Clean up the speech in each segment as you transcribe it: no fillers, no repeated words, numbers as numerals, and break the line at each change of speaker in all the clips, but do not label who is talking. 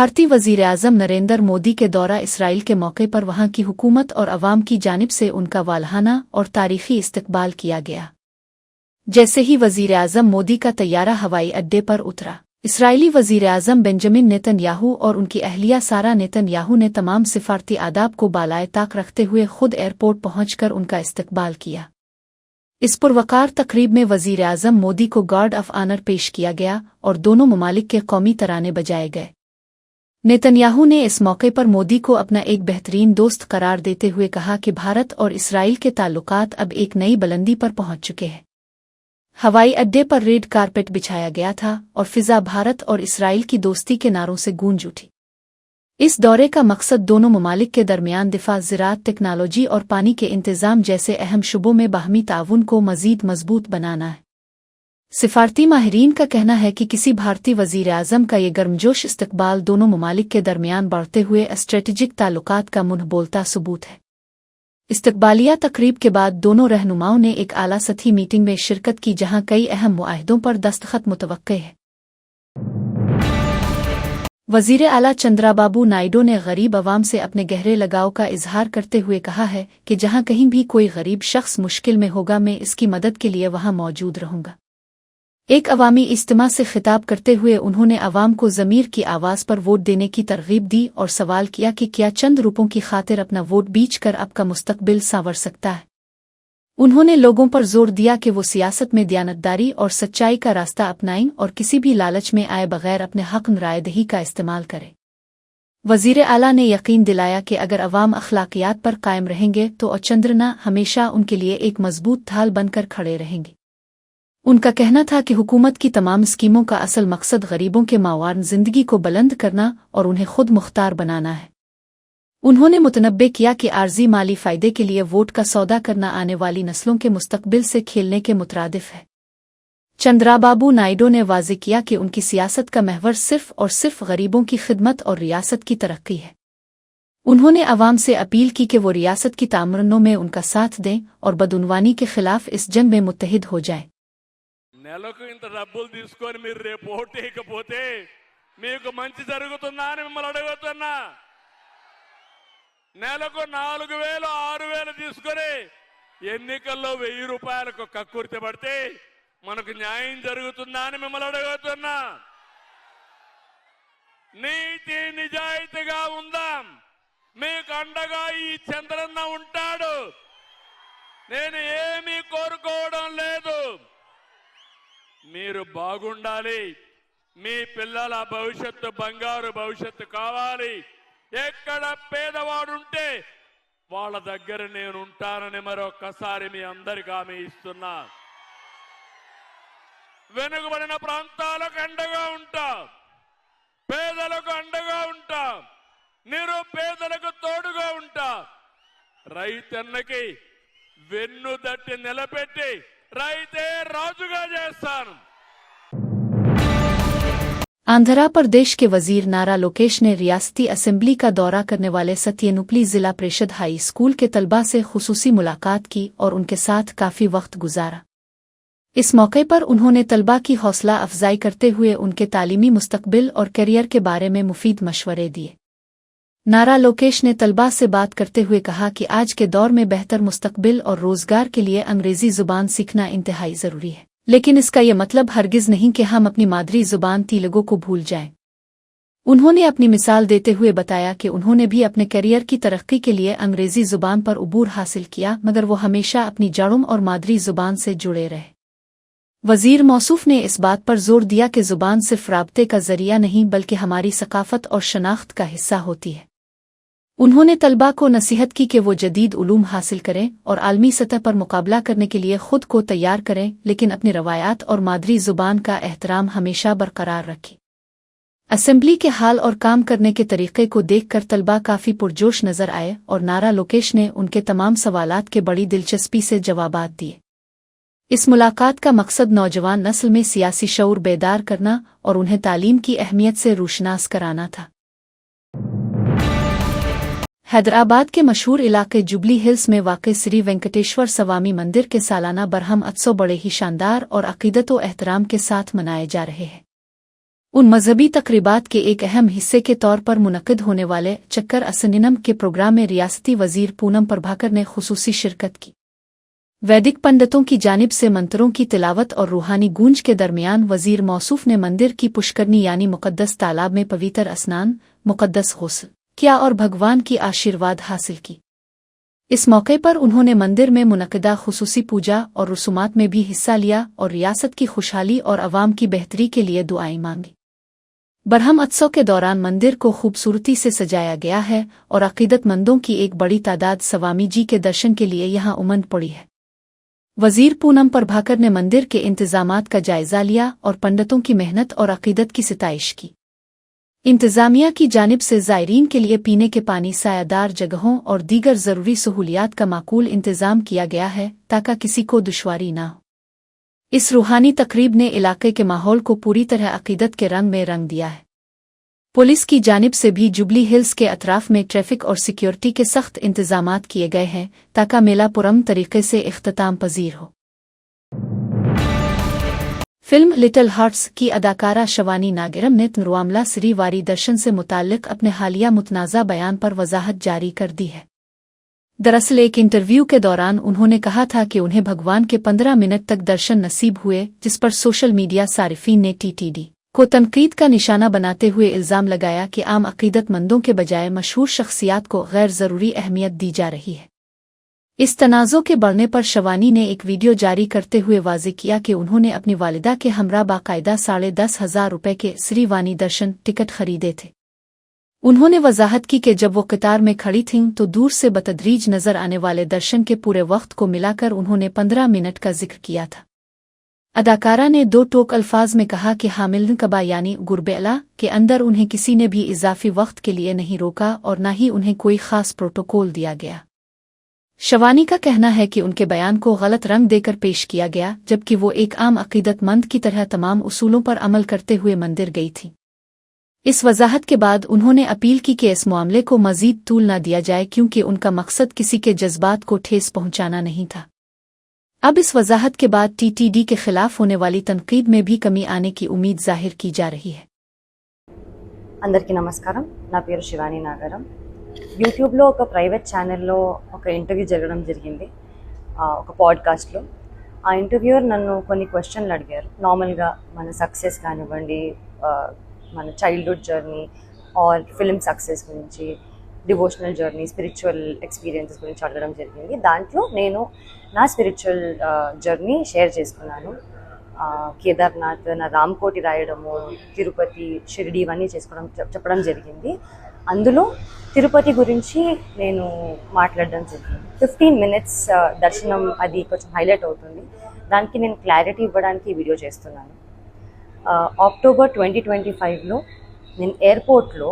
भारतीय वज़ीर-ए-आज़म नरेंद्र मोदी के दौरा इसराइल के मौके पर वहां की हुकूमत और अवाम की जानिब से उनका वालहाना और तारीखी इस्तकबाल किया गया। जैसे ही वज़ीर-ए-आज़म मोदी का तैयारा हवाई अड्डे पर उतरा, इसराइली वज़ीर-ए-आज़म बेंजामिन नेतन्याहू और उनकी अहलिया सारा नेतन्याहू ने तमाम सिफारती आदाब को बालाए ताक रखते हुए खुद एयरपोर्ट पहुंचकर उनका इस्तकबाल किया। इस पुरवकार तकरीब में वज़ीर-ए-आज़म मोदी को गार्ड ऑफ ऑनर पेश किया गया और दोनों ममालिक के कौमी तराने बजाए गए। नेतन्याहू ने इस मौके पर मोदी को अपना एक बेहतरीन दोस्त करार देते हुए कहा कि भारत और इसराइल के ताल्लुकात अब एक नई बुलंदी पर पहुंच चुके हैं। हवाई अड्डे पर रेड कारपेट बिछाया गया था और फिजा भारत और इसराइल की दोस्ती के नारों से गूंज उठी। इस दौरे का मकसद दोनों ममालिक के दरमियान दिफा, ज़राअत, टेक्नोलॉजी और पानी के इंतज़ाम जैसे अहम शुबों में बाहमी ताउन को मज़ीद मजबूत बनाना है। सिफारती माहिरीन का कहना है कि किसी भारतीय वज़ीर-ए-आज़म का ये गर्मजोश इस्तकबाल दोनों ममालिक के दरमियान बढ़ते हुए स्ट्रेटेजिक ताल्लुकात का मुंह बोलता सबूत है। इस्तकबालिया तकरीब के बाद दोनों रहनुमाओं ने एक आला सतही मीटिंग में शिरकत की, जहां कई अहम मुआहदों पर दस्तखत मुतवक्के है। वज़ीर आला चंद्राबाबू नायडू ने गरीब अवाम से अपने गहरे लगाव का इजहार करते हुए कहा है कि जहां कहीं भी कोई गरीब शख्स मुश्किल में होगा, मैं इसकी मदद के लिए वहां मौजूद रहूंगा। एक अवामी इज्तिमा से खिताब करते हुए उन्होंने अवाम को ज़मीर की आवाज़ पर वोट देने की तरगीब दी और सवाल किया कि क्या चंद रुपयों की खातिर अपना वोट बीच कर आपका मुस्तकबिल सांवर सकता है। उन्होंने लोगों पर जोर दिया कि वो सियासत में दयानतदारी और सच्चाई का रास्ता अपनाएं और किसी भी लालच में आए बगैर अपने हक रायदही का इस्तेमाल करें। वज़ीर आला ने यकीन दिलाया कि अगर अवाम अखलाकियात पर कायम रहेंगे तो चंद्रना हमेशा उनके लिए एक मजबूत ढाल बनकर खड़े रहेंगे। उनका कहना था कि हुकूमत की तमाम स्कीमों का असल मकसद गरीबों के मावान जिंदगी को बुलंद करना और उन्हें खुद मुख्तार बनाना है। उन्होंने मुतनब्बे किया कि आर्जी माली फ़ायदे के लिए वोट का सौदा करना आने वाली नस्लों के मुस्तकबिल से खेलने के मुतरादिफ है। चंद्राबाबू नायडू ने वाज़ेह किया कि उनकी सियासत का महवर सिर्फ और सिर्फ गरीबों की खिदमत और रियासत की तरक्की है। उन्होंने अवाम से अपील की कि वो रियासत की तामरनों में उनका साथ दें और बदउनवानी के खिलाफ इस जंग में मुत्तहिद हो जाएं।
నెలకు ఇంత డబ్బులు తీసుకొని మీరు రేపు ఓటేయకపోతే మీకు మంచి జరుగుతుందా అని మిమ్మల్ని అడుగుతున్నా। నెలకు 4000 6000 తీసుకొని ఎన్నికల్లో 1000 రూపాయలకు కక్కుర్తి పడితే మనకు న్యాయం జరుగుతుందా అని మిమ్మల్ని అడుగుతున్నా। నీతి నిజాయితీగా ఉందాం, మీకు అండగా ఈ చంద్రన్న ఉంటాడు। నేను ఏమీ కోరుకోవడం లేదు, మీరు బాగుండాలి, మీ పిల్లల భవిష్యత్తు బంగారు భవిష్యత్తు కావాలి। ఎక్కడ పేదవాడుంటే వాళ్ళ దగ్గర నేను ఉంటానని మరొకసారి మీ అందరికీ హామీ ఇస్తున్నా। వెనుకబడిన ప్రాంతాలకు అండగా ఉంటా, పేదలకు అండగా ఉంటా, నిరుపేదలకు తోడుగా ఉంటా, రైతన్నకి వెన్ను దట్టి నిలబెట్టి రైతే రాజుగా చేస్తాను।
आंध्र प्रदेश के वजीर नारा लोकेश ने रियासती असेंबली का दौरा करने वाले सत्यनुपली जिला परिषद हाई स्कूल के तलबा से खुसूसी मुलाकात की और उनके साथ काफ़ी वक्त गुजारा। इस मौके पर उन्होंने तलबा की हौसला अफजाई करते हुए उनके तालीमी मुस्तकबिल और करियर के बारे में मुफीद मशवरे दिए। नारा लोकेश ने तलबा से बात करते हुए कहा कि आज के दौर में बेहतर मुस्तकबिल और रोज़गार के लिए अंग्रेज़ी ज़ुबान सीखना इंतहाई ज़रूरी है, लेकिन इसका यह मतलब हरगिज़ नहीं कि हम अपनी मादरी ज़ुबान तेलुगु को भूल जाएं। उन्होंने अपनी मिसाल देते हुए बताया कि उन्होंने भी अपने करियर की तरक्की के लिए अंग्रेज़ी ज़ुबान पर उबूर हासिल किया, मगर वो हमेशा अपनी जड़ों और मादरी ज़ुबान से जुड़े रहे। वज़ीर मौसूफ ने इस बात पर जोर दिया कि ज़ुबान सिर्फ राब्ते का ज़रिया नहीं बल्कि हमारी सकाफ़त और शनाख्त का हिस्सा होती है। उन्होंने तलबा को नसीहत की कि वो जदीद उलूम हासिल करें और आलमी सतह पर मुकाबला करने के लिए खुद को तैयार करें, लेकिन अपनी रवायात और मादरी ज़ुबान का एहतराम हमेशा बरकरार रखें। असेंबली के हाल और काम करने के तरीक़े को देखकर तलबा काफ़ी पुरजोश नज़र आए और नारा लोकेश ने उनके तमाम सवालात के बड़ी दिलचस्पी से जवाबात दिए। इस मुलाकात का मकसद नौजवान नस्ल में सियासी शऊर बेदार करना और उन्हें तालीम की अहमियत से रूशनास कराना था। हैदराबाद के मशहूर इलाके जुबली हिल्स में वाक़ श्री वेंकटेश्वर स्वामी मंदिर के सालाना बरहम उत्सव बड़े ही शानदार और अक़ीदत व एहतराम के साथ मनाए जा रहे हैं। उन मजहबी तकरीबात के एक अहम हिस्से के तौर पर मुनक्किद होने वाले चक्कर असनिनम के प्रोग्राम में रियासती वजीर पूनम प्रभाकर ने खुसूसी शिरकत की। वैदिक पंडितों की जानिब से मंत्रों की तिलावत और रूहानी गूंज के दरमियान वजीर मौसूफ ने मंदिर की पुष्करनी यानी मुकद्दस तालाब में पवित्र स्नान, मुकद्दस गुस्ल किया और भगवान की आशीर्वाद हासिल की। इस मौके पर उन्होंने मंदिर में मुनक्किदा खुसूसी पूजा और रसूमात में भी हिस्सा लिया और रियासत की खुशहाली और अवाम की बेहतरी के लिए दुआएं मांगी। बरहम उत्सव के दौरान मंदिर को खूबसूरती से सजाया गया है और अकीदतमंदों की एक बड़ी तादाद स्वामी जी के दर्शन के लिए यहां उमंड पड़ी है। वजीर पूनम प्रभाकर ने मंदिर के इंतजामात का जायजा लिया और पंडितों की मेहनत और अकीदत की सिताइश की। इंतजामिया की जानिब से ज़ायरीन के लिए पीने के पानी, सायादार जगहों और दीगर ज़रूरी सहूलियात का माकूल इंतजाम किया गया है ताकि किसी को दुश्वारी न हो। इस रूहानी तकरीब ने इलाके के माहौल को पूरी तरह अकीदत के रंग में रंग दिया है। पुलिस की जानिब से भी जुबली हिल्स के अतराफ में ट्रैफिक और सिक्योरिटी के सख्त इंतजामात किए गए हैं ताकि मेला पुरम तरीके से इख्तिताम पजीर हो। फिल्म लिटिल हार्ट्स की अदाकारा शवानी नागरम ने तिरुवामला श्रीवारी दर्शन से मुताल्लिक अपने हालिया मुतनाज़ा बयान पर वजाहत जारी कर दी है। दरअसल एक इंटरव्यू के दौरान उन्होंने कहा था कि उन्हें भगवान के 15 मिनट तक दर्शन नसीब हुए, जिस पर सोशल मीडिया सारिफीन ने टीटीडी को तनकीद का निशाना बनाते हुए इल्ज़ाम लगाया कि आम अकीदतमंदों के बजाय मशहूर शख्सियात को गैर ज़रूरी अहमियत दी जा रही है। इस तनाज़ो के बढ़ने पर शवानी ने एक वीडियो जारी करते हुए वाज़ेह किया कि उन्होंने अपनी वालिदा के हमरा बाकायदा 10,500 रुपये के श्रीवानी दर्शन टिकट खरीदे थे। उन्होंने वजाहत की कि जब वो कतार में खड़ी थीं तो दूर से बतदरीज नजर आने वाले दर्शन के पूरे वक्त को मिलाकर उन्होंने 15 मिनट का जिक्र किया था। अदाकारा ने 2 टोक अल्फाज में कहा कि हामिल कबा यानी गुरबेला के अंदर उन्हें किसी ने भी इजाफी वक्त के लिए नहीं रोका और न ही उन्हें कोई खास प्रोटोकॉल दिया गया। शवानी का कहना है कि उनके बयान को गलत रंग देकर पेश किया गया, जबकि वो एक आम अकीदतमंद की तरह तमाम उसूलों पर अमल करते हुए मंदिर गई थी। इस वजाहत के बाद उन्होंने अपील की कि इस मामले को मजीद तूल न दिया जाए क्योंकि उनका मकसद किसी के जज्बात को ठेस पहुंचाना नहीं था। अब इस वजाहत के बाद टीटीडी के खिलाफ होने वाली तनकीद में भी कमी आने की उम्मीद जाहिर की जा रही है।
అందరికీ నమస్కారం, నా పేరు శివాని నాగరం. యూట్యూబ్లో ఒక ప్రైవేట్ ఛానల్లో ఒక ఇంటర్వ్యూ జరగడం జరిగింది, ఒక పాడ్కాస్ట్లో. ఆ ఇంటర్వ్యూయర్ నన్ను కొన్ని క్వశ్చన్లు అడిగారు. నార్మల్గా మన సక్సెస్ కానివ్వండి, మన childhood journey or film success గురించి, డివోషనల్ జర్నీ, స్పిరిచువల్ ఎక్స్పీరియన్సెస్ గురించి అడగడం జరిగింది. దాంట్లో నేను నా స్పిరిచువల్ జర్నీ షేర్ చేసుకున్నాను. కేదార్నాథ్, నా రామ్కోటి రాయడము, తిరుపతి, షిరిడి ఇవన్నీ చెప్పడం జరిగింది. అందులో తిరుపతి గురించి నేను మాట్లాడడం జరిగింది. 15 minutes దర్శనం అది కొంచెం హైలైట్ అవుతుంది. దానికి నేను క్లారిటీ ఇవ్వడానికి ఈ వీడియో చేస్తున్నాను. అక్టోబర్ 2025లో నేను ఎయిర్పోర్ట్లో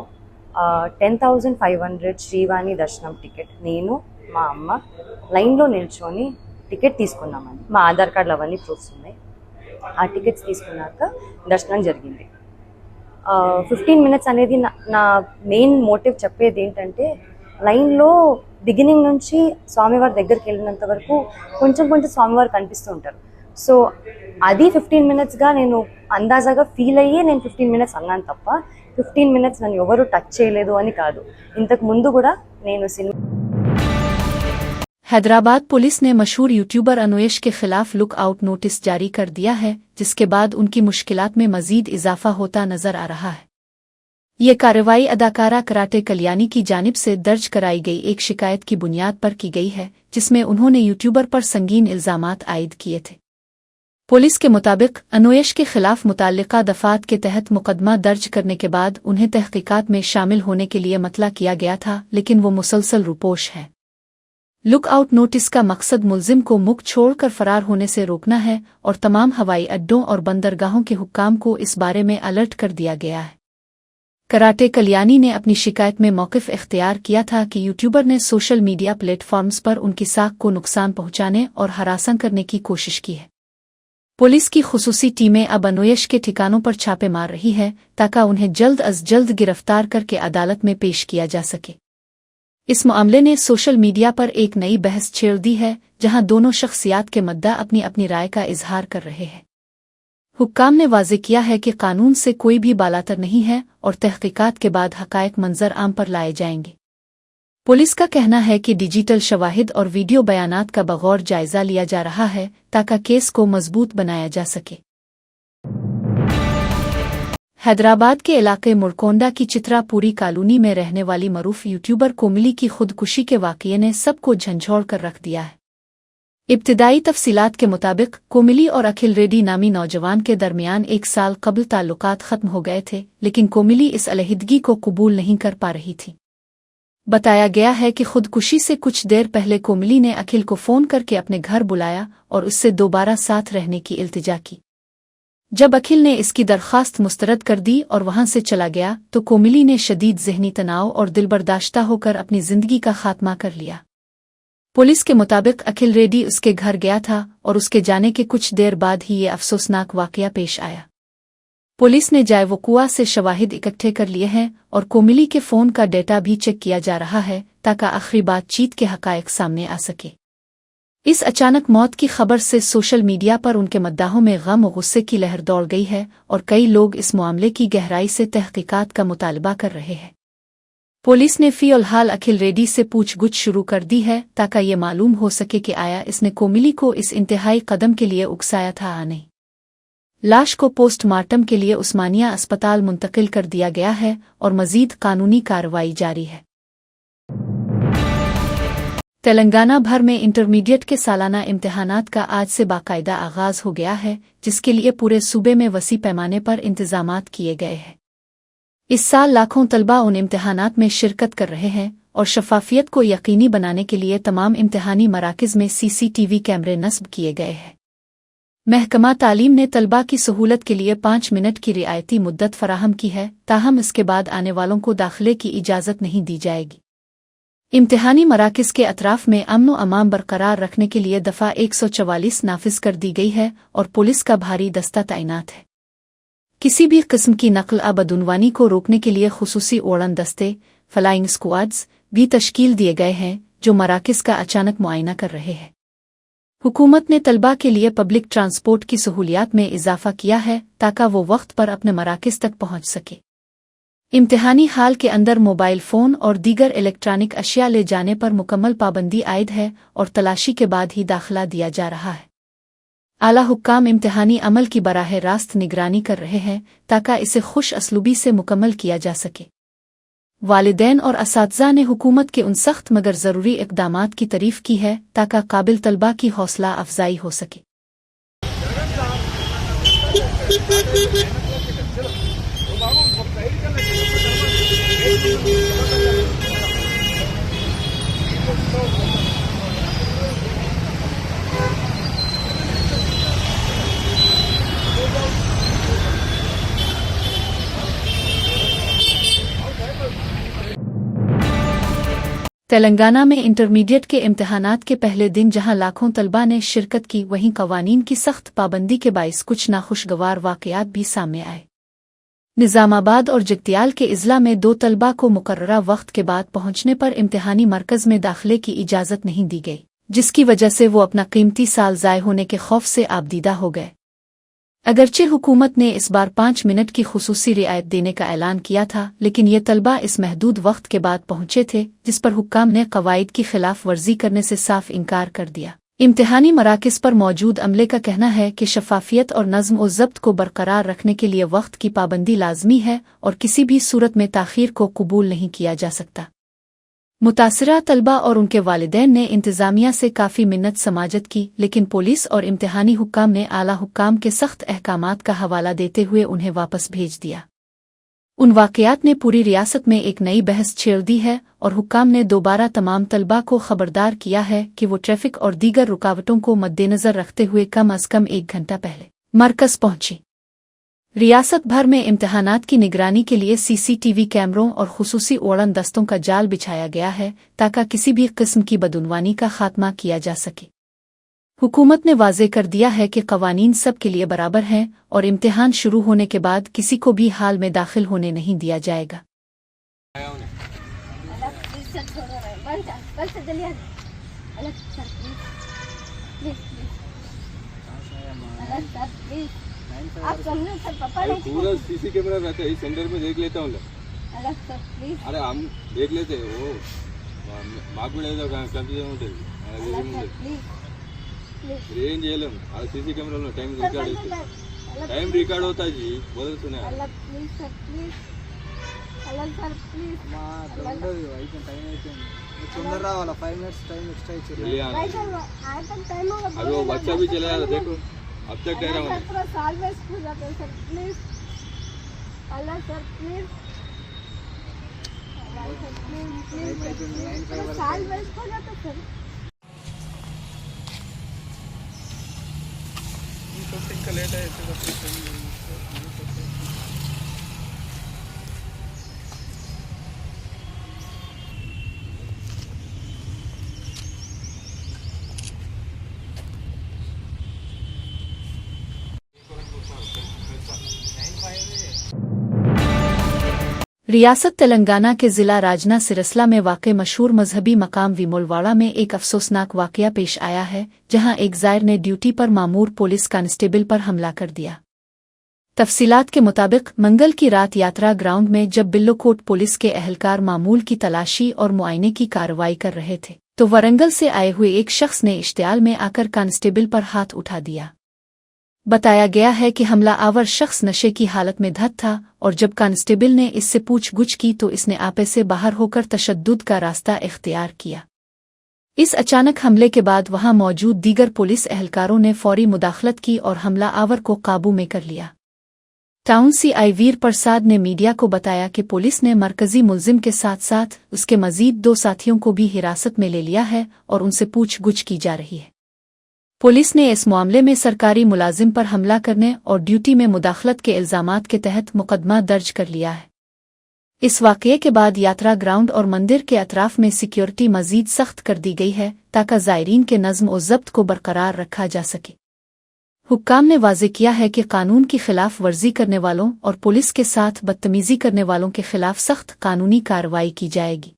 10,500 శ్రీవాణి దర్శనం టికెట్ నేను మా అమ్మ లైన్లో నిల్చొని టికెట్ తీసుకున్నామని. మా ఆధార్ కార్డులు అవన్నీ ప్రూఫ్స్ ఉన్నాయి. ఆ టికెట్స్ తీసుకున్నాక దర్శనం జరిగింది. 15 minutes అనేది నా మెయిన్ మోటివ్ చెప్పేది ఏంటంటే, లైన్లో బిగినింగ్ నుంచి స్వామివారి దగ్గరికి వెళ్ళినంత వరకు కొంచెం కొంచెం స్వామివారు కనిపిస్తూ ఉంటారు. సో అది 15 minutesగా నేను అందాజాగా ఫీల్ అయ్యి నేను 15 minutes అన్నాను తప్ప 15 minutes నన్ను ఎవరు టచ్ చేయలేదు అని కాదు. ఇంతకు ముందు కూడా నేను సినిమా
हैदराबाद पुलिस ने मशहूर यूट्यूबर अनुयश के खिलाफ लुक आउट नोटिस जारी कर दिया है, जिसके बाद उनकी मुश्किलात में मजीद इजाफा होता नजर आ रहा है। ये कार्रवाई अदाकारा कराटे कल्याणी की जानिब से दर्ज कराई गई एक शिकायत की बुनियाद पर की गई है, जिसमें उन्होंने यूट्यूबर पर संगीन इल्जामात आयद किए थे। पुलिस के मुताबिक अनुयश के खिलाफ मुताल्लिका दफात के तहत मुकदमा दर्ज करने के बाद उन्हें तहकीकात में शामिल होने के लिए मतला किया गया था, लेकिन वो मुसलसल रुपोश है। लुक आउट नोटिस का मकसद मुल्जिम को मुख छोड़कर फरार होने से रोकना है और तमाम हवाई अड्डों और बंदरगाहों के हुक्काम को इस बारे में अलर्ट कर दिया गया है। कराटे कल्याणी ने अपनी शिकायत में मौक़िफ़ इख्तियार किया था कि यूट्यूबर ने सोशल मीडिया प्लेटफॉर्म्स पर उनकी साख को नुकसान पहुंचाने और हरासा करने की कोशिश की है। पुलिस की खुसूसी टीमें अब अनुयश के ठिकानों पर छापे मार रही है ताकि उन्हें जल्द अज जल्द गिरफ्तार करके अदालत में पेश किया जा सके। इस मामले ने सोशल मीडिया पर एक नई बहस छेड़ दी है, जहां दोनों शख्सियात के मुद्दा अपनी अपनी राय का इजहार कर रहे हैं। हुक्काम ने वाज़ेह किया है कि कानून से कोई भी बालातर नहीं है और तहकीकात के बाद हक़ाइक़ मंजर आम पर लाए जाएंगे। पुलिस का कहना है कि डिजिटल शवाहिद और वीडियो बयानात का बगौर जायजा लिया जा रहा है ताकि केस को मजबूत बनाया जा सके। हैदराबाद के इलाके मुरकोंडा की चित्रापुरी कॉलोनी में रहने वाली मरूफ यूट्यूबर कोमिली की खुदकुशी के वाक़ये ने सबको झंझोड़ कर रख दिया है। इब्तिदाई तफसीलात के मुताबिक कोमिली और अखिल रेड्डी नामी नौजवान के दरमियान 1 साल कबल ताल्लुकात ख़त्म हो गए थे, लेकिन कोमिली इस अलहिदगी को कबूल नहीं कर पा रही थी। बताया गया है कि खुदकुशी से कुछ देर पहले कोमिली ने अखिल को फ़ोन करके अपने घर बुलाया और उससे दोबारा साथ रहने की इल्तिजा की। जब अखिल ने इसकी दरख्वास्त मुस्तरद कर दी और वहां से चला गया तो कोमिली ने शदीद ज़हनी तनाव और दिलबर्दाश्ता होकर अपनी ज़िंदगी का खात्मा कर लिया। पुलिस के मुताबिक अखिल रेड्डी उसके घर गया था और उसके जाने के कुछ देर बाद ही ये अफसोसनाक वाक़या पेश आया। पुलिस ने जाए वक़ुआ से शवाहिद इकट्ठे कर लिए हैं और कोमिली के फ़ोन का डेटा भी चेक किया जा रहा है ताकि आखिरी बातचीत के हक़ाइक़ सामने आ सके। इस अचानक मौत की खबर से सोशल मीडिया पर उनके मद्दाहों में गम और गुस्से की लहर दौड़ गई है और कई लोग इस मामले की गहराई से तहकीकात का मुतालबा कर रहे हैं। पुलिस ने फ़िलहाल अखिल रेड्डी से पूछगछ शुरू कर दी है ताकि ये मालूम हो सके कि आया इसने कोमिली को इस इंतहाई कदम के लिए उकसाया था या नहीं। लाश को पोस्टमार्टम के लिए उस्मानिया अस्पताल मुंतकिल कर दिया गया है और मज़ीद कानूनी कार्रवाई जारी है। तेलंगाना भर में इंटरमीडिएट के सालाना इम्तिहानात का आज से बाकायदा आगाज़ हो गया है, जिसके लिए पूरे सूबे में वसी पैमाने पर इंतज़ामात किए गए हैं। इस साल लाखों तलबा उन इम्तिहानात में शिरकत कर रहे हैं और शफाफियत को यकीनी बनाने के लिए तमाम इम्तिहानी मराकज़ में CCTV कैमरे नस्ब किए गए हैं। महकमा तालीम ने तलबा की सहूलत के लिए 5 मिनट की रियायती मुद्दत फराहम की है, ताहम इसके बाद आने वालों को दाखिले की इजाज़त नहीं दी जाएगी। इम्तिहानी मराकज़ के अतराफ़ में अमन व अमान बरकरार रखने के लिए दफ़ा 144 नाफिज कर दी गई है और पुलिस का भारी दस्ता तैनात है। किसी भी किस्म की नकल बदउनवानी को रोकने के लिए खुसूसी उड़न दस्ते फ्लाइंग स्क्वाड्स भी तश्कील दिए गए हैं जो मराकज़ का अचानक मुआयना कर रहे हैं। हुकूमत ने तलबा के लिए पब्लिक ट्रांसपोर्ट की सहूलियात में इजाफा किया है ताकि वो वक्त पर अपने मराकज़ तक पहुंच सके। इम्तिहानी हाल के अंदर मोबाइल फ़ोन और दीगर इलेक्ट्रॉनिक अशिया ले जाने पर मुकम्मल पाबंदी आयद है और तलाशी के बाद ही दाखिला दिया जा रहा है। आला हुक्काम इम्तिहानी अमल की बराह रास्त निगरानी कर रहे हैं ताकि इसे खुश असलूबी से मुकम्मल किया जा सके। वालिदैन और असातिज़ा ने हुकूमत के उन सख्त मगर ज़रूरी इक़दामात की तारीफ़ की है ताकि काबिल तलबा की हौसला अफजाई हो सके। तेलंगाना में इंटरमीडिएट के इम्तिहानात के पहले दिन जहां लाखों तलबा ने शिरकत की, वहीं कवानीन की सख्त पाबंदी के बाइस कुछ नाखुशगवार वाक़यात भी सामने आए। निज़ामाबाद और जगतियाल के इज़ला में 2 तलबा को मुकर्ररा वक्त के बाद पहुंचने पर इम्तिहानी मरकज़ में दाखिले की इजाज़त नहीं दी गई, जिसकी वजह से वो अपना कीमती साल ज़ाय होने के खौफ से आबदीदा हो गए। अगरचे हुकूमत ने इस बार 5 मिनट की खुसूसी रियायत देने का ऐलान किया था, लेकिन ये तलबा इस महदूद वक्त के बाद पहुंचे थे, जिस पर हुक्काम ने कवायद की खिलाफ वर्जी करने से साफ इनकार कर दिया। इम्तिहानी मराकज़ पर मौजूद अमले का कहना है कि शफाफियत और नज़्म व ज़ब्त को बरकरार रखने के लिए वक्त की पाबंदी लाजमी है और किसी भी सूरत में ताख़ीर को कबूल नहीं किया जा सकता। मुतासिरा तलबा और उनके वालिदैन ने इंतज़ामिया से काफ़ी मिन्नत समाजत की, लेकिन पुलिस और इम्तिहानी हुक्काम ने आला हुक्काम के सख्त अहकामात का हवाला देते हुए उन्हें वापस भेज दिया। उन वाक़यात ने पूरी रियासत में एक नई बहस छेड़ दी है और हुक्काम ने दोबारा तमाम तलबा को खबरदार किया है कि वो ट्रैफिक और दीगर रुकावटों को मद्देनज़र रखते हुए कम अज़ कम 1 घंटा पहले मरकज़ पहुंची। रियासत भर में इम्तिहानात की निगरानी के लिए CCTV कैमरों और खुसूसी उड़न दस्तों का जाल बिछाया गया है ताकि किसी भी किस्म की बदउनवानी का खात्मा किया जा सके। हुकूमत ने वाज़ेह कर दिया है कि कवानीन सब के लिए बराबर हैं और इम्तिहान शुरू होने के बाद किसी को भी हाल में दाखिल होने नहीं दिया जाएगा।
आप समझो सर, पापा
अरे
नहीं
पूरा सीसी कैमरा रहता है इस सेंटर में, देख लेता हूँ ले।
अलग सर प्लीज,
अरे हम देख लेते हैं वो మాకు కూడా ఏదో కన్ఫ్యూజన్ ఉంటుంది
अलग सर प्लीज प्लीज
ఏం చేయలేము ఆ సీసీ కెమెరాలో టైం
सर
రికార్డ్
बंद
అవుతుంది
कर, अलग
టైం రికార్డ్ అవుతా जी బదులుతున్నా
अलग प्लीज सर प्लीज, अलग सर प्लीज
మా అట్లా ఉండదు, అయిపోయింది టైం అయిపోయింది. మీరు తొందర రావాలా, 5 minutes టైం ఎక్స్ట్రా ఇచ్చారు.
भाई सर आए तक टाइम होगा,
अरे वो बच्चा भी चला जाता देखो अब तक कह रहा
अलग
हूँ
सर पूरा साल वेस्ट हो जाता है सर प्लीज, अलग सर प्लीज, अलग सर प्लीज प्लीज, पूरा साल वेस्ट हो जाता है सर।
ఇంకా లేట్ అయితే
रियासत तेलंगाना के जिला राजना सिरसला में वाक़ मशहूर मजहबी मकाम विमोलवाड़ा में एक अफसोसनाक वाक़या पेश आया है, जहां एक ज़ायर ने ड्यूटी पर मामूर पुलिस कांस्टेबल पर हमला कर दिया। तफसीलात के मुताबिक मंगल की रात यात्रा ग्राउंड में जब बिल्लोकोट पुलिस के अहलकार मामूल की तलाशी और मुआयने की कार्रवाई कर रहे थे, तो वरंगल से आए हुए एक शख्स ने इश्तियाल में आकर कांस्टेबल पर हाथ उठा दिया। बताया गया है कि हमला आवर शख्स नशे की हालत में धत था और जब कांस्टेबल ने इससे पूछगुछ की तो इसने आपे से बाहर होकर तशद्दुद का रास्ता इख्तियार किया। इस अचानक हमले के बाद वहां मौजूद दीगर पुलिस एहलकारों ने फौरी मुदाखलत की और हमला आवर को काबू में कर लिया। टाउन सीआई वीर प्रसाद ने मीडिया को बताया कि पुलिस ने मरकजी मुलजिम के साथ साथ उसके मजीद 2 साथियों को भी हिरासत में ले लिया है और उनसे पूछगुछ की जा रही है। पुलिस ने इस मामले में सरकारी मुलाजिम पर हमला करने और ड्यूटी में मुदाखलत के इल्जामात के तहत मुकदमा दर्ज कर लिया है। इस वाक़ये के बाद यात्रा ग्राउंड और मंदिर के अतराफ में सिक्योरिटी मजीद सख्त कर दी गई है ताकि ज़ायरीन के नज़्म और ज़ब्त को बरकरार रखा जा सके। हुक्काम ने वाज़े किया है कि कानून की खिलाफ वर्जी करने वालों और पुलिस के साथ बदतमीजी करने वालों के खिलाफ सख्त कानूनी कार्रवाई की जाएगी।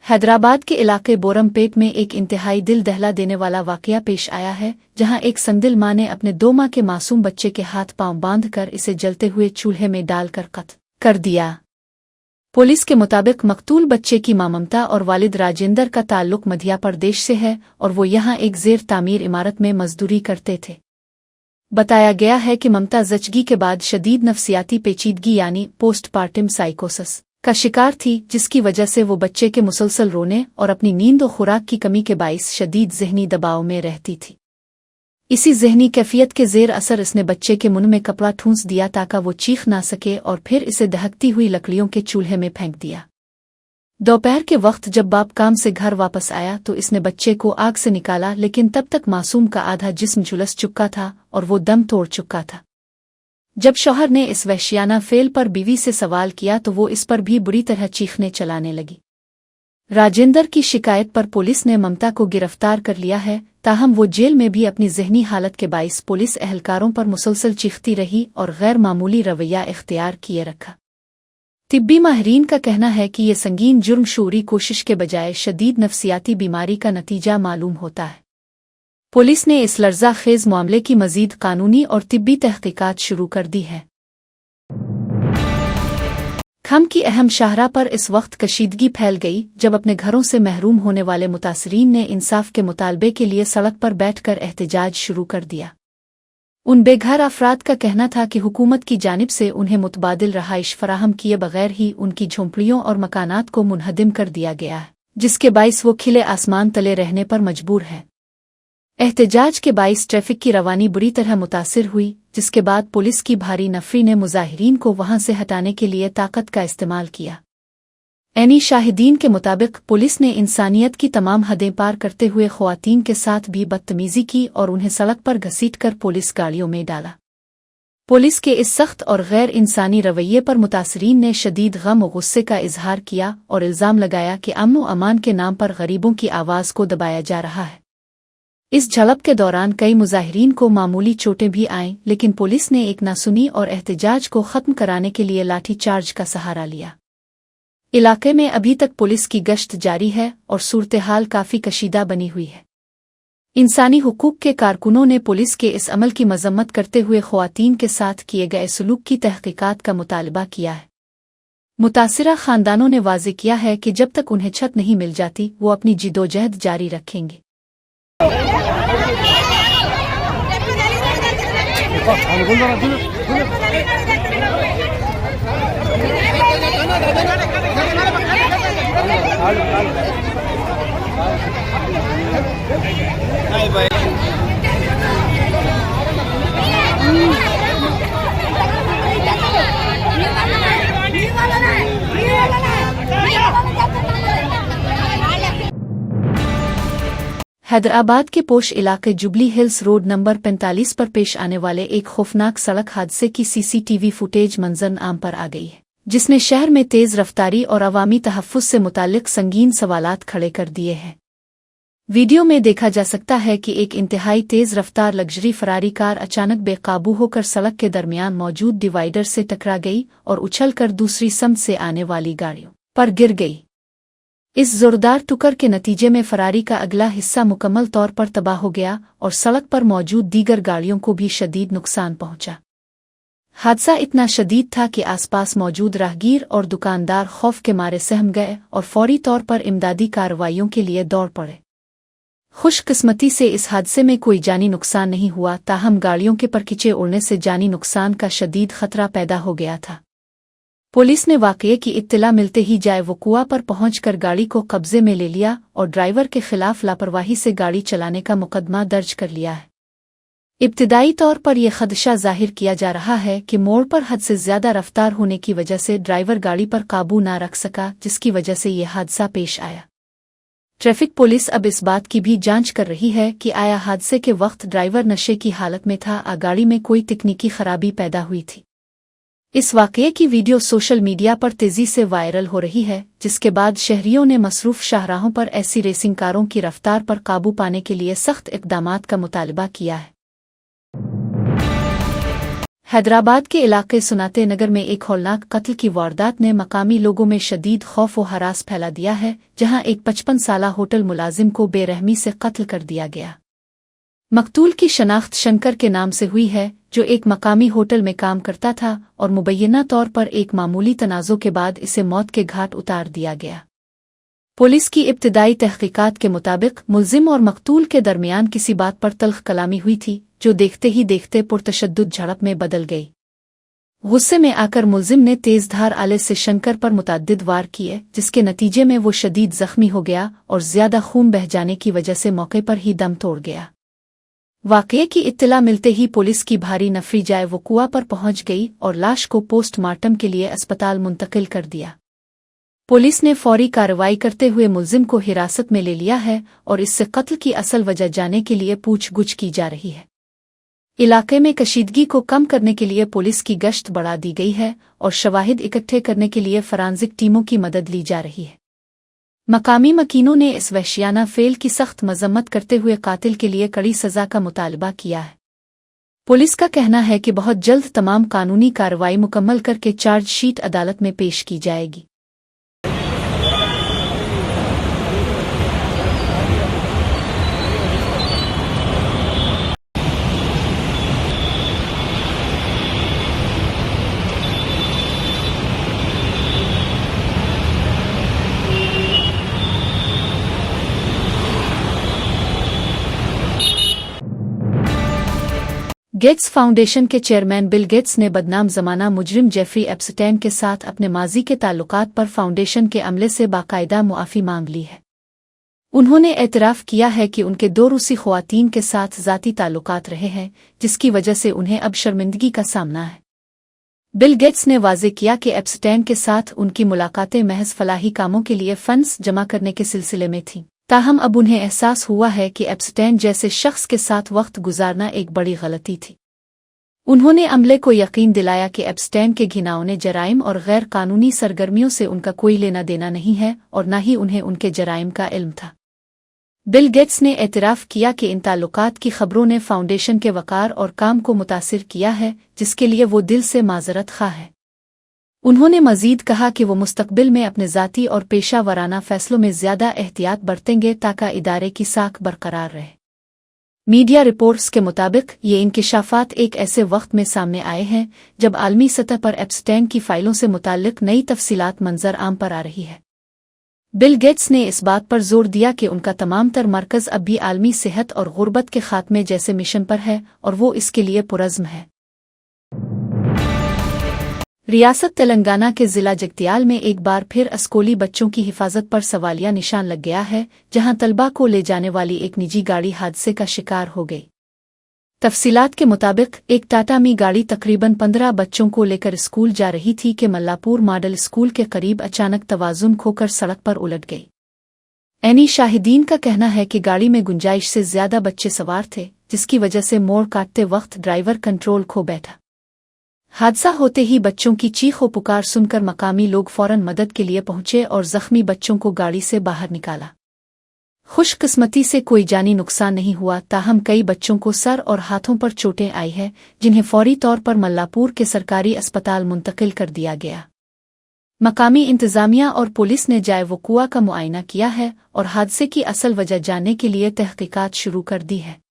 हैदराबाद के इलाके बोरमपेट में एक इंतहाई दिल दहला देने वाला वाक़या पेश आया है, जहां एक संदिल मां ने अपने 2 माह के मासूम बच्चे के हाथ पांव बांधकर इसे जलते हुए चूल्हे में डालकर कत्ल कर दिया। पुलिस के मुताबिक मकतूल बच्चे की मां ममता और वालिद राजेंद्र का ताल्लुक मध्य प्रदेश से है और वो यहां एक ज़ेर तामीर इमारत में मजदूरी करते थे। बताया गया है कि ममता जचगी के बाद शदीद नफसियाती पेचीदगी यानी पोस्टपार्टम साइकोसिस का शिकार थी, जिसकी वजह से वो बच्चे के मुसलसल रोने और अपनी नींद और खुराक की कमी के बाइस शदीद ज़हनी दबाव में रहती थी। इसी ज़हनी कैफियत के ज़ेर असर इसने बच्चे के मुंह में कपड़ा ठूंस दिया ताकि वो चीख ना सके और फिर इसे दहकती हुई लकड़ियों के चूल्हे में फेंक दिया। दोपहर के वक्त जब बाप काम से घर वापस आया तो इसने बच्चे को आग से निकाला, लेकिन तब तक मासूम का आधा जिस्म झुलस चुका था और वो दम तोड़ चुका था। जब शौहर ने इस वहशियाना फेल पर बीवी से सवाल किया तो वो इस पर भी बुरी तरह चीखने चलाने लगी। राजेंद्र की शिकायत पर पुलिस ने ममता को गिरफ्तार कर लिया है, ताहम वो जेल में भी अपनी ज़हनी हालत के बाइस पुलिस एहलकारों पर मुसलसल चीखती रही और गैर मामूली रवैया इख्तियार किए रखा। तिब्बी माहिरीन का कहना है कि ये संगीन जुर्म शूरी कोशिश के बजाय शदीद नफसियाती बीमारी का नतीजा मालूम होता है। पुलिस ने इस लर्जा खेज मामले की मजीद कानूनी और तिब्बी तहकीकात शुरू कर दी है। खम की अहम शाहरा पर इस वक्त कशीदगी फैल गई जब अपने घरों से महरूम होने वाले मुतासरीन ने इंसाफ के मुतालबे के लिए सड़क पर बैठकर एहतजाज शुरू कर दिया। उन बेघर अफराद का कहना था कि हुकूमत की जानिब से उन्हें मुतबादिल रहाइश फराहम किए बगैर ही उनकी झोंपड़ियों और मकानात को मुनहदिम कर दिया गया है, जिसके बाइस वो खिले आसमान तले रहने पर मजबूर है। एहतजाज के बाइस ट्रैफिक की रवानी बुरी तरह मुतासिर हुई, जिसके बाद पुलिस की भारी नफरी ने मुजाहिरीन को वहां से हटाने के लिए ताकत का इस्तेमाल किया। ऐनी शाहिदीन के मुताबिक पुलिस ने इंसानियत की तमाम हदें पार करते हुए ख्वातीन के साथ भी बदतमीजी की और उन्हें सड़क पर घसीटकर पुलिस गाड़ियों में डाला। पुलिस के इस सख्त और गैर इंसानी रवैये पर मुतासरीन ने शदीद गम और गुस्से का इजहार किया और इल्ज़ाम लगाया कि अमन व अमान के नाम पर गरीबों की आवाज़ को दबाया जा रहा है। इस झड़प के दौरान कई मुजाहिरीन को मामूली चोटें भी आईं, लेकिन पुलिस ने एक ना सुनी और एहतजाज को ख़त्म कराने के लिए लाठी चार्ज का सहारा लिया। इलाके में अभी तक पुलिस की गश्त जारी है और सूरत हाल काफ़ी कशीदा बनी हुई है। इंसानी हुकूक के कारकुनों ने पुलिस के इस अमल की मजम्मत करते हुए ख्वातीन के साथ किए गए सलूक की तहकीकात का मुतालबा किया है। मुतासिरा खानदानों ने वाज़े किया है कि जब तक उन्हें छत नहीं मिल जाती वो अपनी जिदोजहद जारी रखेंगे। हैदराबाद के पोश इलाके जुबली हिल्स रोड नंबर 45 पर पेश आने वाले एक खौफनाक सड़क हादसे की सीसीटीवी फुटेज मंजर आम पर आ गई है, जिसने शहर में तेज रफ्तारी और अवामी तहफ़्फ़ुज़ से मुताल्लिक संगीन सवालात खड़े कर दिए हैं। वीडियो में देखा जा सकता है कि एक इंतहाई तेज रफ्तार लग्जरी फरारी कार अचानक बेकाबू होकर सड़क के दरमियान मौजूद डिवाइडर से टकरा गई और उछलकर दूसरी समत से आने वाली गाड़ियों पर गिर गई। इस जोरदार टक्कर के नतीजे में फरारी का अगला हिस्सा मुकम्मल तौर पर तबाह हो गया और सड़क पर मौजूद दीगर गाड़ियों को भी शदीद नुकसान पहुंचा। हादसा इतना शदीद था कि आसपास मौजूद राहगीर और दुकानदार खौफ के मारे सहम गए और फौरी तौर पर इमदादी कार्रवाइयों के लिए दौड़ पड़े। खुशकिस्मती से इस हादसे में कोई जानी नुकसान नहीं हुआ, ताहम गाड़ियों के परखीचे उड़ने से जानी नुकसान का शदीद खतरा पैदा हो गया था। पुलिस ने वाक़ये की इत्तला मिलते ही जाए वक़ुआ पर पहुंचकर गाड़ी को कब्जे में ले लिया और ड्राइवर के खिलाफ लापरवाही से गाड़ी चलाने का मुकदमा दर्ज कर लिया है। इब्तिदाई तौर पर यह खदशा जाहिर किया जा रहा है कि मोड़ पर हद से ज्यादा रफ्तार होने की वजह से ड्राइवर गाड़ी पर काबू न रख सका, जिसकी वजह से यह हादसा पेश आया। ट्रैफिक पुलिस अब इस बात की भी जांच कर रही है कि आया हादसे के वक्त ड्राइवर नशे की हालत में था या गाड़ी में कोई तकनीकी खराबी पैदा हुई थी। इस वाक़ये की वीडियो सोशल मीडिया पर तेजी से वायरल हो रही है, जिसके बाद शहरियों ने मसरूफ शाहराहों पर ऐसी रेसिंग कारों की रफ्तार पर काबू पाने के लिए सख्त इक़दामात का मुतालबा किया है। हैदराबाद के इलाके सुनाते नगर में एक हौलनाक कत्ल की वारदात ने मकामी लोगों में शदीद खौफ व हरास फैला दिया है, जहां एक 55 साला होटल मुलाजिम को बेरहमी से कत्ल कर दिया गया। मकतूल की शनाख्त शंकर के नाम से हुई है, जो एक मकामी होटल में काम करता था और मुबैना तौर पर एक मामूली तनाज़ो के बाद इसे मौत के घाट उतार दिया गया। पुलिस की इब्तिदाई तहकीकात के मुताबिक मुल्जिम और मकतूल के दरमियान किसी बात पर तल्ख कलामी हुई थी, जो देखते ही देखते पुरतशद्दुद झड़प में बदल गई। गुस्से में आकर मुल्जिम ने तेजधार आले से शंकर पर मुतअद्दिद वार किए, जिसके नतीजे में वो शदीद जख्मी हो गया और ज्यादा खून बह जाने की वजह से मौके पर ही दम तोड़ गया। वाक़ये की इत्तला मिलते ही पुलिस की भारी नफरी जाए वक़ुआ पर पहुंच गई और लाश को पोस्टमार्टम के लिए अस्पताल मुंतकिल कर दिया। पुलिस ने फौरी कार्रवाई करते हुए मुल्जिम को हिरासत में ले लिया है और इससे कत्ल की असल वजह जानने के लिए पूछगुछ की जा रही है। इलाके में कशीदगी को कम करने के लिए पुलिस की गश्त बढ़ा दी गई है और शवाहिद इकट्ठे करने के लिए फॉरेंसिक टीमों की मदद ली जा रही है। मकामी मकीनों ने इस वहशियाना फेल की सख्त मजम्मत करते हुए कातिल के लिए कड़ी सजा का मुतालबा किया है। पुलिस का कहना है कि बहुत जल्द तमाम कानूनी कार्रवाई मुकम्मल करके चार्जशीट अदालत में पेश की जाएगी। गेट्स फाउंडेशन के चेयरमैन बिल गेट्स ने बदनाम जमाना मुजरिम जेफरी एप्स्टेन के साथ अपने माजी के ताल्लुकात पर फाउंडेशन के अमले से बाकायदा मुआफ़ी मांग ली है। उन्होंने एतराफ़ किया है कि उनके 2 रूसी ख़वातीन के साथ ज़ाती ताल्लुकात रहे हैं, जिसकी वजह से उन्हें अब शर्मिंदगी का सामना है। बिल गेट्स ने वाज़े किया कि एप्स्टेन के साथ उनकी मुलाकातें महज फलाही कामों के लिए फंड्स जमा करने के सिलसिले में थीं, ताहम अब उन्हें एहसास हुआ है कि एप्स्टेन जैसे शख्स के साथ वक्त गुजारना एक बड़ी गलती थी। उन्होंने अमले को यकीन दिलाया कि एप्स्टेन के घिनौने जराइम और गैर कानूनी सरगर्मियों से उनका कोई लेना देना नहीं है और न ही उन्हें उनके जराइम का इल्म था। बिल गेट्स ने एतराफ़ किया कि इन ताल्लुकात की खबरों ने फाउंडेशन के वक़ार और काम को मुतासिर किया है, जिसके लिए वो दिल से माज़रत ख़्वाह है। उन्होंने मज़ीद कहा कि वो मुस्तक़बिल में अपने ज़ाती और पेशा वराना फ़ैसलों में ज़्यादा एहतियात बरतेंगे ताकि इदारे की साख बरकरार रहे। मीडिया रिपोर्ट्स के मुताबिक ये इंकिशाफात एक ऐसे वक्त में सामने आए हैं जब आलमी सतह पर एप्स्टेन की फाइलों से मुताल्लिक नई तफसीलात मंजर आम पर आ रही है। बिल गेट्स ने इस बात पर जोर दिया कि उनका तमाम तर मरकज़ अब भी आलमी सेहत और गुर्बत के खात्मे जैसे मिशन पर है और वो इसके लिए पुरज़्म है। रियासत तेलंगाना के ज़िला जगतियाल में एक बार फिर स्कूली बच्चों की हिफाजत पर सवालिया निशान लग गया है, जहां तलबा को ले जाने वाली एक निजी गाड़ी हादसे का शिकार हो गई। तफसीलात के मुताबिक एक टाटा मी गाड़ी तकरीबन 15 बच्चों को लेकर स्कूल जा रही थी कि मल्लापुर मॉडल स्कूल के करीब अचानक तवाज़ुन खोकर सड़क पर उलट गई। ऐनी शाहिदीन का कहना है कि गाड़ी में गुंजाइश से ज्यादा बच्चे सवार थे, जिसकी वजह से मोड़ काटते वक्त ड्राइवर कंट्रोल खो बैठा। हादसा होते ही बच्चों की चीख व पुकार सुनकर मकामी लोग फौरन मदद के लिए पहुंचे और जख्मी बच्चों को गाड़ी से बाहर निकाला। खुशकिस्मती से कोई जानी नुकसान नहीं हुआ, ताहम कई बच्चों को सर और हाथों पर चोटें आई हैं, जिन्हें फौरी तौर पर मल्लापुर के सरकारी अस्पताल मुंतकिल कर दिया गया। मकामी इंतजामिया और पुलिस ने जाए वक़ुआ का मुआयना किया है और हादसे की असल वजह जानने के लिए तहकीकात शुरू कर दी है।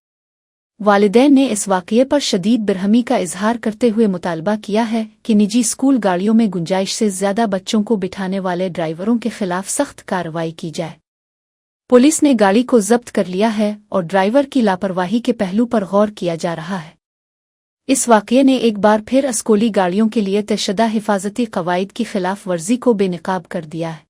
वालिदैन ने इस वाक़ये पर शदीद बिरहमी का इजहार करते हुए मुतालबा किया है कि निजी स्कूल गाड़ियों में गुंजाइश से ज्यादा बच्चों को बिठाने वाले ड्राइवरों के खिलाफ सख्त कार्रवाई की जाए। पुलिस ने गाड़ी को जब्त कर लिया है और ड्राइवर की लापरवाही के पहलू पर गौर किया जा रहा है। इस वाक़ये ने एक बार फिर स्कूली गाड़ियों के लिए तयशुदा हिफाजती कवायद की खिलाफ वर्जी को बेनकाब कर दिया है।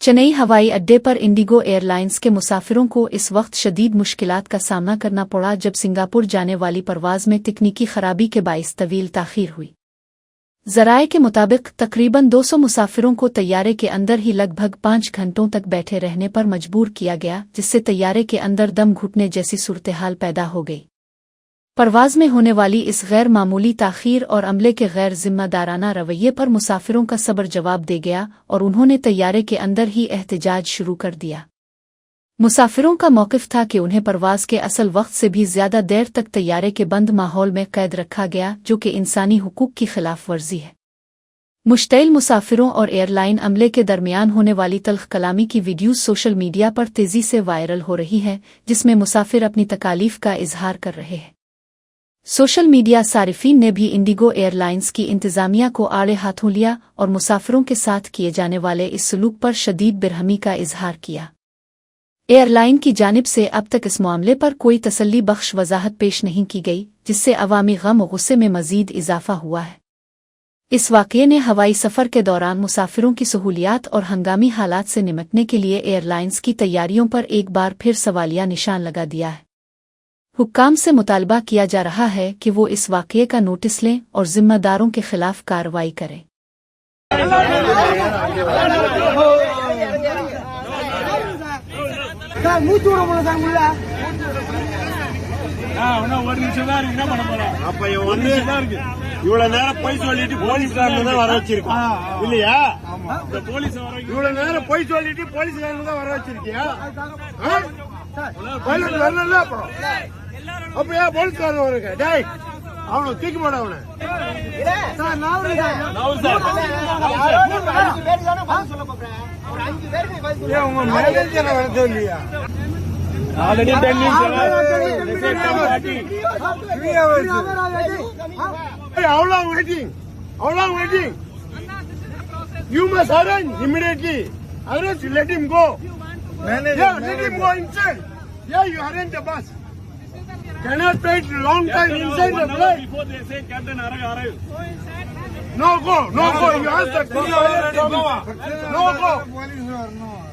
चेन्नई हवाई अड्डे पर इंडिगो एयरलाइंस के मुसाफिरों को इस वक्त शदीद मुश्किलात का सामना करना पड़ा जब सिंगापुर जाने वाली परवाज़ में तकनीकी खराबी के बाइस तवील ताख़ीर हुई। ज़राए के मुताबिक तकरीबन 200 मुसाफिरों को तैयारे के अंदर ही लगभग 5 घंटों तक बैठे रहने पर मजबूर किया गया, जिससे तैयारे के अंदर दम घुटने जैसी सूरत-ए-हाल पैदा हो गई। परवाज़ में होने वाली इस गैर मामूली ताख़ीर और अमले के गैर जिम्मेदाराना रवैये पर मुसाफिरों का सब्र जवाब दे गया और उन्होंने तैयारे के अंदर ही एहतजाज शुरू कर दिया। मुसाफिरों का मौक़िफ़ था कि उन्हें परवाज़ के असल वक्त से भी ज़्यादा देर तक तैयारे के बंद माहौल में कैद रखा गया, जो कि इंसानी हुकूक की खिलाफ वर्जी है। मुश्तइल मुसाफिरों और एयरलाइन अमले के दरमियान होने वाली तल्ख़ कलामी की वीडियोज़ सोशल मीडिया पर तेज़ी से वायरल हो रही है, जिसमें मुसाफिर अपनी तकालीफ का इजहार कर रहे हैं। सोशल मीडिया सारिफीन ने भी इंडिगो एयरलाइंस की इंतज़ामिया को आड़े हाथों लिया और मुसाफिरों के साथ किए जाने वाले इस सलूक पर शदीद बिरहमी का इजहार किया। एयरलाइन की जानिब से अब तक इस मामले पर कोई तसल्ली बख्श वजाहत पेश नहीं की गई, जिससे अवामी गम और गुस्से में मजीद इजाफा हुआ है। इस वाक़ये ने हवाई सफ़र के दौरान मुसाफिरों की सहूलियात और हंगामी हालात से निपटने के लिए एयरलाइंस की तैयारियों पर एक बार फिर सवालिया निशान लगा दिया है। हुक्काम से मुतालबा किया जा रहा है कि वो इस वाक़ये का नोटिस लें और जिम्मेदारों के खिलाफ कार्रवाई करें।
இவ்வளவு நேரம் போய் சொல்லிட்டு போலீஸ்காரன் தான் வர வச்சிருக்கோம் இல்லையா? இவ்வளவு நேரம் போய் சொல்லிட்டு போலீஸ்காரன் தான் வர வச்சிருக்கியா? வரல அப்புறம் அப்ப ஏன் போலீஸ்காரன் வருங்க? டேய் அவனை தூக்கி போட அவனை. உங்க மேனேஜர் வரது இல்லையா? Already 10 minutes. How long waiting? How long waiting? You must arrest immediately. Arrest, let him go. Manager, yeah, let him go inside. Yeah, you aren't the boss. Cannot wait long time inside the plane.
Before they say Captain arrive.
No go, no go. You ask that. No go.
Police